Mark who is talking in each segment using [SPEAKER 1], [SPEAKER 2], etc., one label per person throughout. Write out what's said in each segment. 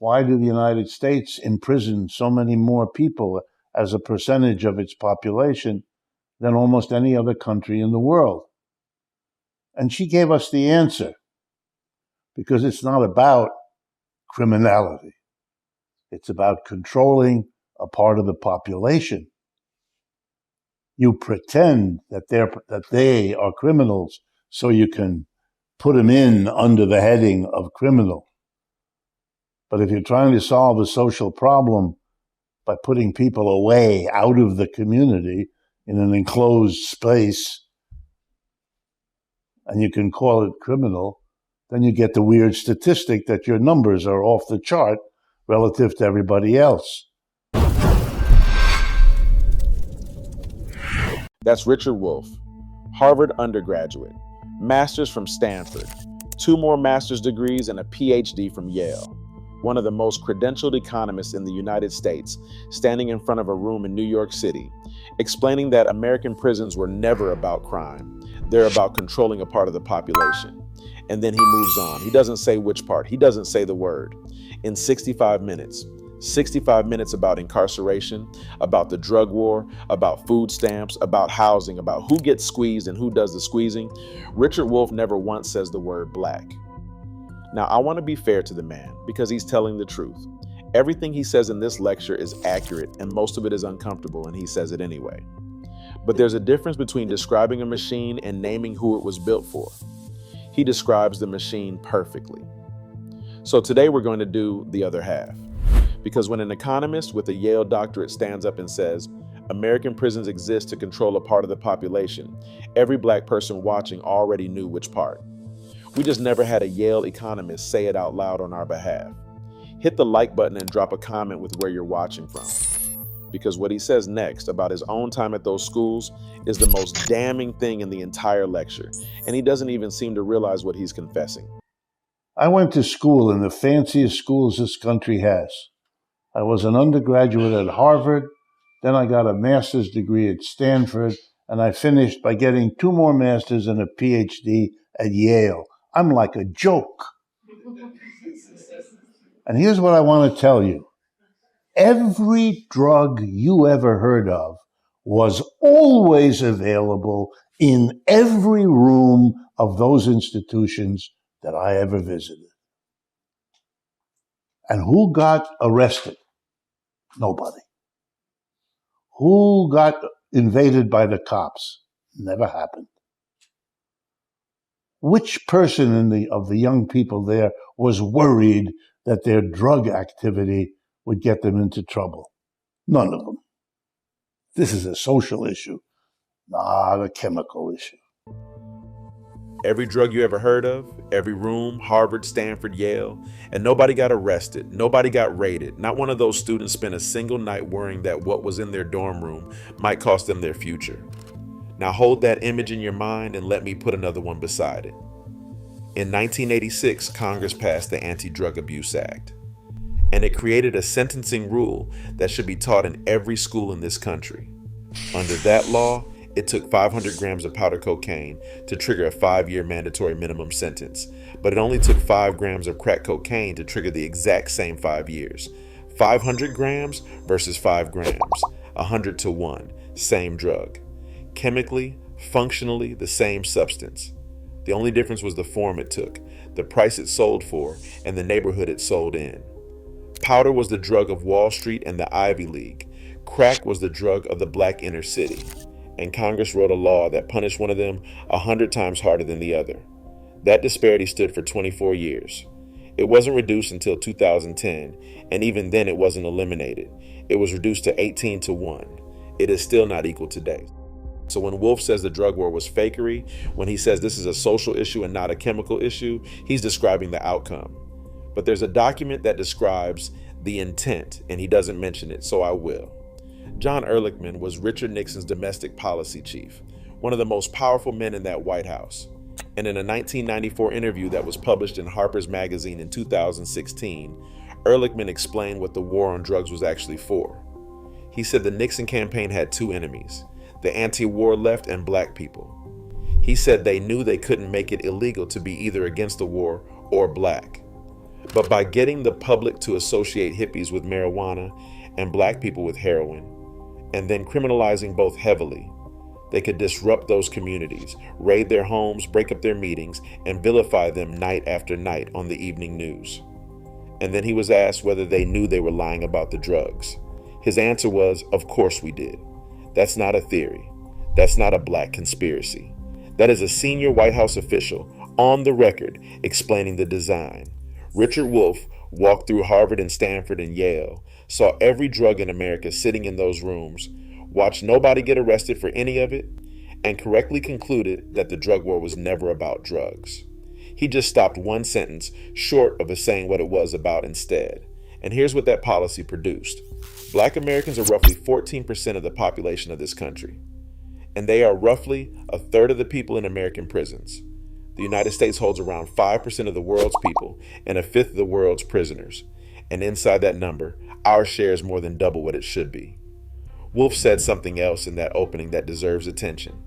[SPEAKER 1] Why do the United States imprison so many more people as a percentage of its population than almost any other country in the world? And she gave us the answer, because it's not about criminality. It's about controlling a part of the population. You pretend that they are criminals so you can put them in under the heading of criminal. But if you're trying to solve a social problem by putting people away out of the community in an enclosed space, and you can call it criminal, then you get the weird statistic that your numbers are off the chart relative to everybody else.
[SPEAKER 2] That's Richard Wolff, Harvard undergraduate, master's from Stanford, 2 more master's degrees and a PhD from Yale. One of the most credentialed economists in the United States, standing in front of a room in New York City, explaining that American prisons were never about crime. They're about controlling a part of the population. And then he moves on. He doesn't say which part. He doesn't say the word. In 65 minutes about incarceration, about the drug war, about food stamps, about housing, about who gets squeezed and who does the squeezing, Richard Wolff never once says the word black. Now, I want to be fair to the man because he's telling the truth. Everything he says in this lecture is accurate and most of it is uncomfortable, and he says it anyway. But there's a difference between describing a machine and naming who it was built for. He describes the machine perfectly. So today we're going to do the other half. Because when an economist with a Yale doctorate stands up and says, American prisons exist to control a part of the population, every black person watching already knew which part. We just never had a Yale economist say it out loud on our behalf. Hit the like button and drop a comment with where you're watching from. Because what he says next about his own time at those schools is the most damning thing in the entire lecture, and he doesn't even seem to realize what he's confessing.
[SPEAKER 1] I went to school in the fanciest schools this country has. I was an undergraduate at Harvard, then I got a master's degree at Stanford, and I finished by getting 2 more masters and a PhD at Yale. I'm like a joke. And here's what I want to tell you. Every drug you ever heard of was always available in every room of those institutions that I ever visited. And who got arrested? Nobody. Who got invaded by the cops? Never happened. Which person of the young people there was worried that their drug activity would get them into trouble? None of them. This is a social issue, not a chemical issue.
[SPEAKER 2] Every drug you ever heard of, every room, Harvard, Stanford, Yale, and nobody got arrested, nobody got raided. Not one of those students spent a single night worrying that what was in their dorm room might cost them their future. Now hold that image in your mind and let me put another one beside it. In 1986, Congress passed the Anti-Drug Abuse Act, and it created a sentencing rule that should be taught in every school in this country. Under that law, it took 500 grams of powder cocaine to trigger a 5-year mandatory minimum sentence, but it only took 5 grams of crack cocaine to trigger the exact same 5 years. 500 grams versus 5 grams, 100 to 1, same drug. Chemically, functionally, the same substance. The only difference was the form it took, the price it sold for, and the neighborhood it sold in. Powder was the drug of Wall Street and the Ivy League. Crack was the drug of the black inner city. And Congress wrote a law that punished one of them 100 times harder than the other. That disparity stood for 24 years. It wasn't reduced until 2010, and even then it wasn't eliminated. It was reduced to 18 to 1. It is still not equal today. So when Wolff says the drug war was fakery, when he says this is a social issue and not a chemical issue, he's describing the outcome. But there's a document that describes the intent, and he doesn't mention it, so I will. John Ehrlichman was Richard Nixon's domestic policy chief, one of the most powerful men in that White House. And in a 1994 interview that was published in Harper's Magazine in 2016, Ehrlichman explained what the war on drugs was actually for. He said the Nixon campaign had 2 enemies, the anti-war left and black people. He said they knew they couldn't make it illegal to be either against the war or black. But by getting the public to associate hippies with marijuana and black people with heroin, and then criminalizing both heavily, they could disrupt those communities, raid their homes, break up their meetings, and vilify them night after night on the evening news. And then he was asked whether they knew they were lying about the drugs. His answer was, of course we did. That's not a theory. That's not a black conspiracy. That is a senior White House official on the record explaining the design. Richard Wolff walked through Harvard and Stanford and Yale, saw every drug in America sitting in those rooms, watched nobody get arrested for any of it, and correctly concluded that the drug war was never about drugs. He just stopped one sentence short of saying what it was about instead. And here's what that policy produced. Black Americans are roughly 14% of the population of this country, and they are roughly a third of the people in American prisons. The United States holds around 5% of the world's people and a fifth of the world's prisoners. And inside that number, our share is more than double what it should be. Wolff said something else in that opening that deserves attention.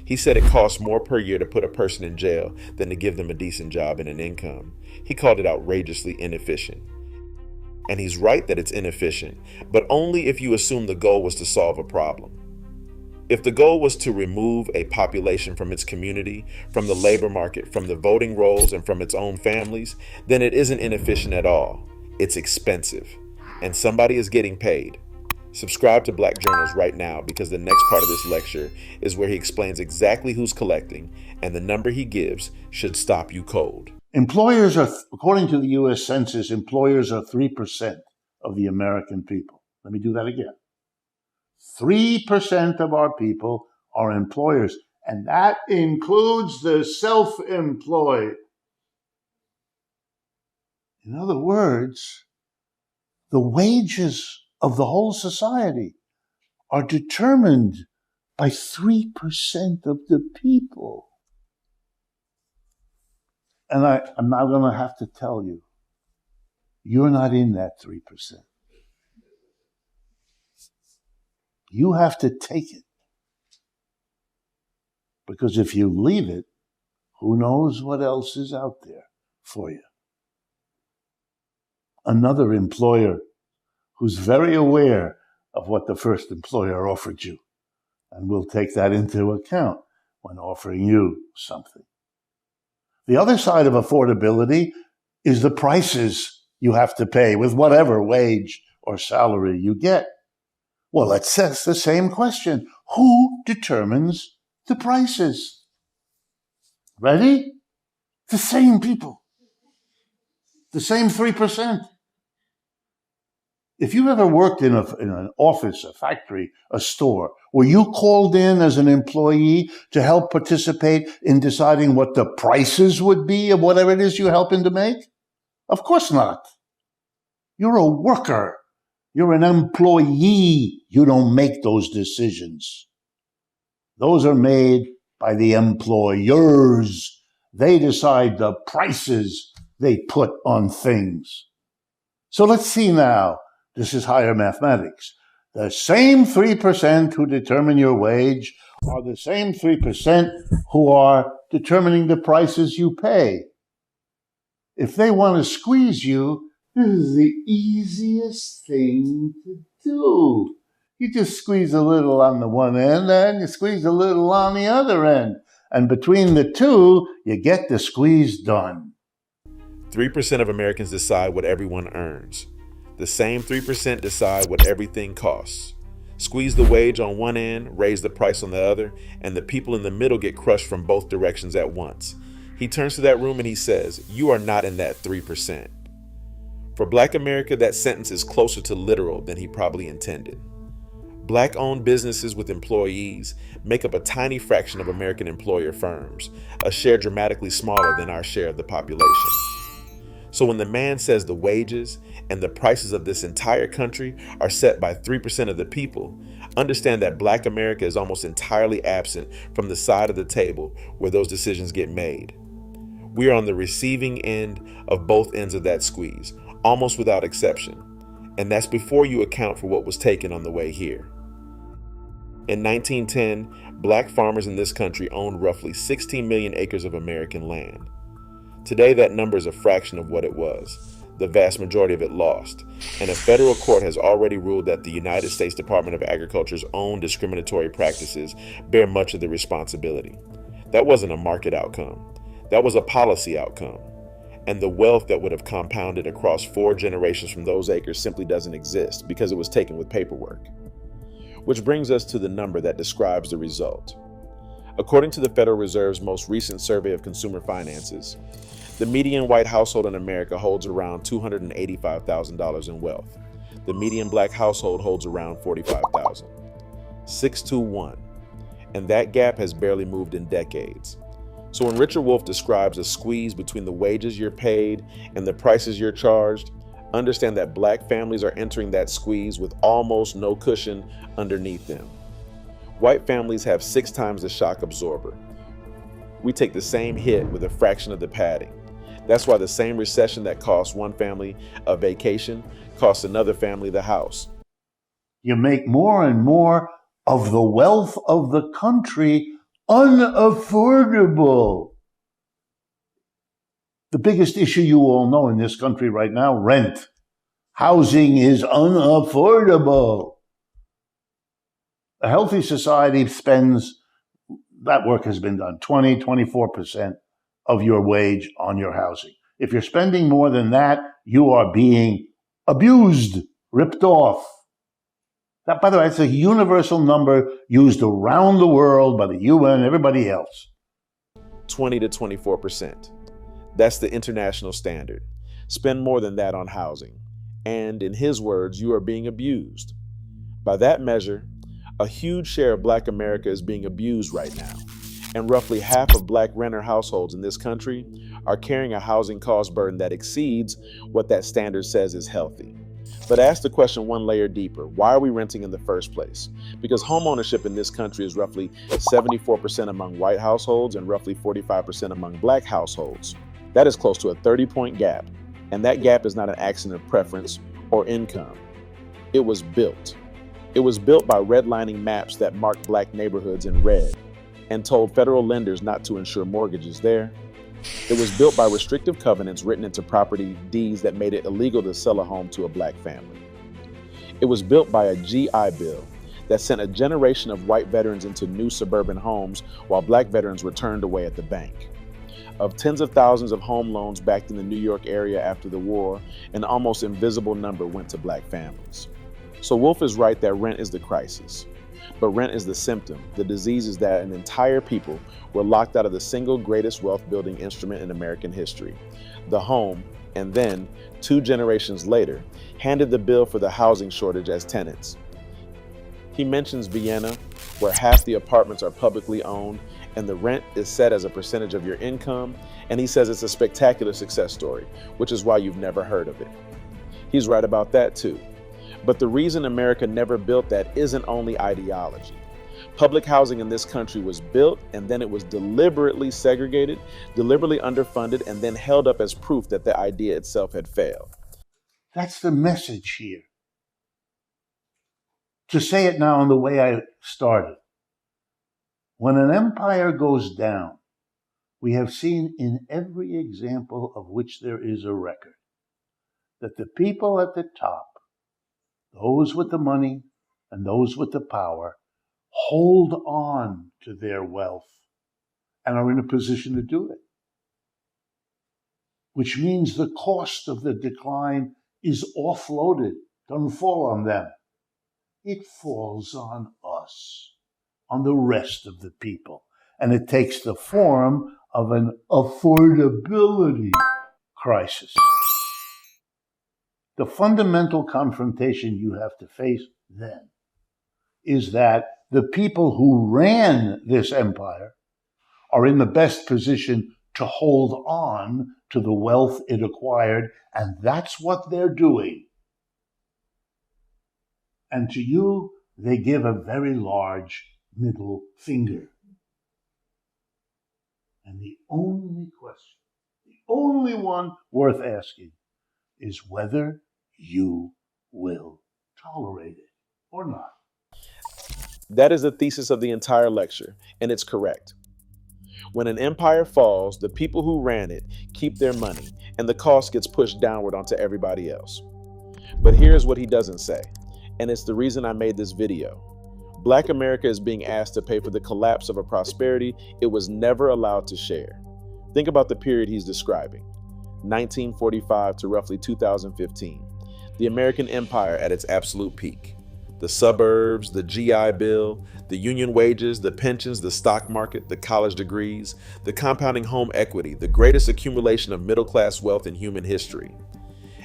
[SPEAKER 2] He said it costs more per year to put a person in jail than to give them a decent job and an income. He called it outrageously inefficient. And he's right that it's inefficient, but only if you assume the goal was to solve a problem. If the goal was to remove a population from its community, from the labor market, from the voting rolls, and from its own families, then it isn't inefficient at all. It's expensive, and somebody is getting paid. Subscribe to Black Journals right now, because the next part of this lecture is where he explains exactly who's collecting, and the number he gives should stop you cold.
[SPEAKER 1] Employers are, according to the U.S. Census, employers are 3% of the American people. Let me do that again. 3% of our people are employers, and that includes the self-employed. In other words, the wages of the whole society are determined by 3% of the people. And I'm now going to have to tell you, you're not in that 3%. You have to take it. Because if you leave it, who knows what else is out there for you. Another employer who's very aware of what the first employer offered you, and will take that into account when offering you something. The other side of affordability is the prices you have to pay with whatever wage or salary you get. Well, let's ask the same question. Who determines the prices? Ready? The same people. The same 3%. If you've ever worked in an office, a factory, a store, were you called in as an employee to help participate in deciding what the prices would be of whatever it is you're helping to make? Of course not. You're a worker. You're an employee. You don't make those decisions. Those are made by the employers. They decide the prices they put on things. So let's see now. This is higher mathematics. The same 3% who determine your wage are the same 3% who are determining the prices you pay. If they want to squeeze you, this is the easiest thing to do. You just squeeze a little on the one end and you squeeze a little on the other end. And between the two, you get the squeeze done.
[SPEAKER 2] 3% of Americans decide what everyone earns. The same 3% decide what everything costs. Squeeze the wage on one end, raise the price on the other, and the people in the middle get crushed from both directions at once. He turns to that room and he says, "You are not in that 3%. For Black America, that sentence is closer to literal than he probably intended. Black-owned businesses with employees make up a tiny fraction of American employer firms, a share dramatically smaller than our share of the population. So when the man says the wages and the prices of this entire country are set by 3% of the people, understand that Black America is almost entirely absent from the side of the table where those decisions get made. We are on the receiving end of both ends of that squeeze, almost without exception. And that's before you account for what was taken on the way here. In 1910, Black farmers in this country owned roughly 16 million acres of American land. Today, that number is a fraction of what it was. the vast majority of it lost, and a federal court has already ruled that the United States Department of Agriculture's own discriminatory practices bear much of the responsibility. That wasn't a market outcome. That was a policy outcome. And the wealth that would have compounded across 4 generations from those acres simply doesn't exist because it was taken with paperwork. Which brings us to the number that describes the result. According to the Federal Reserve's most recent survey of consumer finances, the median white household in America holds around $285,000 in wealth. The median black household holds around $45,000. 6 to 1. And that gap has barely moved in decades. So when Richard Wolff describes a squeeze between the wages you're paid and the prices you're charged, understand that black families are entering that squeeze with almost no cushion underneath them. White families have 6 times the shock absorber. We take the same hit with a fraction of the padding. That's why the same recession that costs one family a vacation costs another family the house.
[SPEAKER 1] You make more and more of the wealth of the country unaffordable. The biggest issue you all know in this country right now, rent. Housing is unaffordable. A healthy society spends, that work has been done, 24% of your wage on your housing. If you're spending more than that, you are being abused, ripped off. That, by the way, it's a universal number used around the world by the UN, everybody else.
[SPEAKER 2] 20 to 24%. That's the international standard. Spend more than that on housing. And in his words, you are being abused. By that measure, a huge share of Black America is being abused right now. And roughly half of Black renter households in this country are carrying a housing cost burden that exceeds what that standard says is healthy. But ask the question one layer deeper. Why are we renting in the first place? Because homeownership in this country is roughly 74% among white households and roughly 45% among Black households. That is close to a 30-point gap. And that gap is not an accident of preference or income. It was built. It was built by redlining maps that marked Black neighborhoods in red and told federal lenders not to insure mortgages there. It was built by restrictive covenants written into property deeds that made it illegal to sell a home to a Black family. It was built by a GI Bill that sent a generation of white veterans into new suburban homes while Black veterans were turned away at the bank. Of tens of thousands of home loans backed in the New York area after the war, an almost invisible number went to Black families. So Wolff is right that rent is the crisis. But rent is the symptom. The disease is that an entire people were locked out of the single greatest wealth-building instrument in American history, the home, and then, 2 generations later, handed the bill for the housing shortage as tenants. He mentions Vienna, where half the apartments are publicly owned and the rent is set as a percentage of your income, and he says it's a spectacular success story, which is why you've never heard of it. He's right about that too. But the reason America never built that isn't only ideology. Public housing in this country was built and then it was deliberately segregated, deliberately underfunded, and then held up as proof that the idea itself had failed.
[SPEAKER 1] That's the message here. To say it now in the way I started. When an empire goes down, we have seen in every example of which there is a record, that the people at the top, those with the money and those with the power, hold on to their wealth and are in a position to do it. Which means the cost of the decline is offloaded, doesn't fall on them. It falls on us, on the rest of the people. And it takes the form of an affordability crisis. The fundamental confrontation you have to face then is that the people who ran this empire are in the best position to hold on to the wealth it acquired, and that's what they're doing. And to you, they give a very large middle finger. And the only question, the only one worth asking, is whether you will tolerate it or not.
[SPEAKER 2] That is the thesis of the entire lecture, and it's correct. When an empire falls, the people who ran it keep their money, and the cost gets pushed downward onto everybody else. But here's what he doesn't say, and it's the reason I made this video. Black America is being asked to pay for the collapse of a prosperity it was never allowed to share. Think about the period he's describing, 1945 to roughly 2015, the American empire at its absolute peak. The suburbs, the GI Bill, the union wages, the pensions, the stock market, the college degrees, the compounding home equity, the greatest accumulation of middle-class wealth in human history.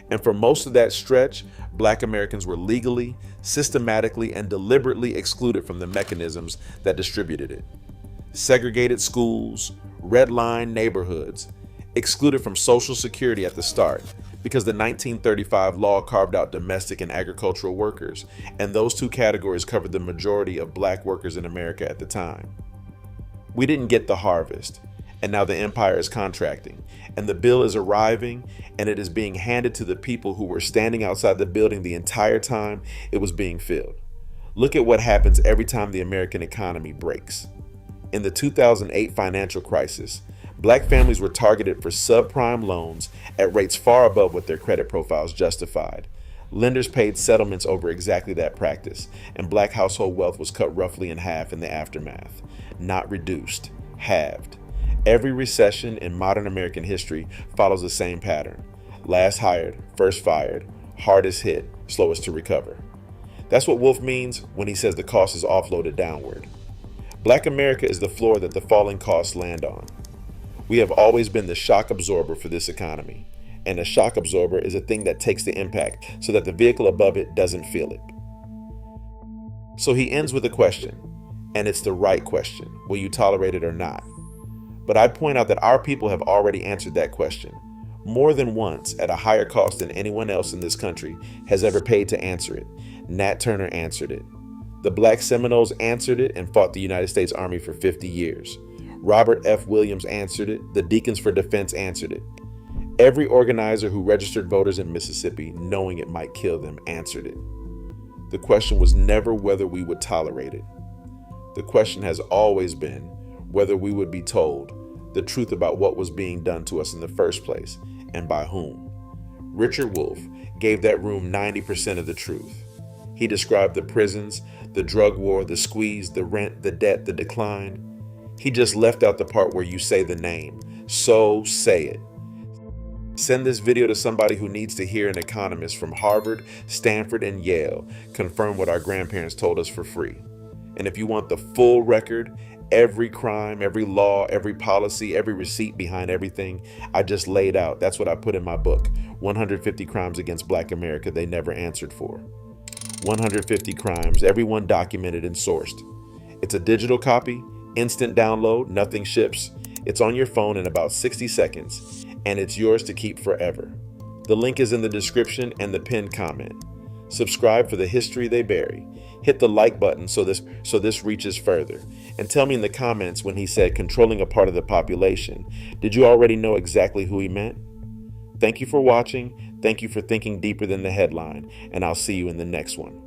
[SPEAKER 2] And for most of that stretch, Black Americans were legally, systematically, and deliberately excluded from the mechanisms that distributed it. Segregated schools, red-line neighborhoods, excluded from Social Security at the start because the 1935 law carved out domestic and agricultural workers, and those two categories covered the majority of Black workers in America at the time. We didn't get the harvest, and now the empire is contracting, and the bill is arriving, and it is being handed to the people who were standing outside the building the entire time it was being filled. Look at what happens every time the American economy breaks. In the 2008 financial crisis, Black families were targeted for subprime loans at rates far above what their credit profiles justified. Lenders paid settlements over exactly that practice, and Black household wealth was cut roughly in half in the aftermath. Not reduced, halved. Every recession in modern American history follows the same pattern. Last hired, first fired, hardest hit, slowest to recover. That's what Wolff means when he says the cost is offloaded downward. Black America is the floor that the falling costs land on. We have always been the shock absorber for this economy, and a shock absorber is a thing that takes the impact so that the vehicle above it doesn't feel it. So he ends with a question, and it's the right question. Will you tolerate it or not? But I'd point out that our people have already answered that question more than once at a higher cost than anyone else in this country has ever paid to answer it. Nat Turner answered it. The Black Seminoles answered it and fought the United States Army for 50 years. Robert F. Williams answered it. The Deacons for Defense answered it. Every organizer who registered voters in Mississippi, knowing it might kill them, answered it. The question was never whether we would tolerate it. The question has always been whether we would be told the truth about what was being done to us in the first place and by whom. Richard Wolff gave that room 90% of the truth. He described the prisons, the drug war, the squeeze, the rent, the debt, the decline. He just left out the part where you say the name. So say it. Send this video to somebody who needs to hear an economist from Harvard, Stanford, and Yale confirm what our grandparents told us for free. And if you want the full record, every crime, every law, every policy, every receipt behind everything I just laid out, that's what I put in my book, 150 Crimes Against Black America They Never Answered For. 150 crimes, everyone documented and sourced. It's a digital copy, instant download, nothing ships. It's on your phone in about 60 seconds, and it's yours to keep forever. The link is in the description and the pinned comment. Subscribe for the history they bury. Hit the like button so this reaches further. And tell me in the comments when he said controlling a part of the population, did you already know exactly who he meant? Thank you for watching. Thank you for thinking deeper than the headline, and I'll see you in the next one.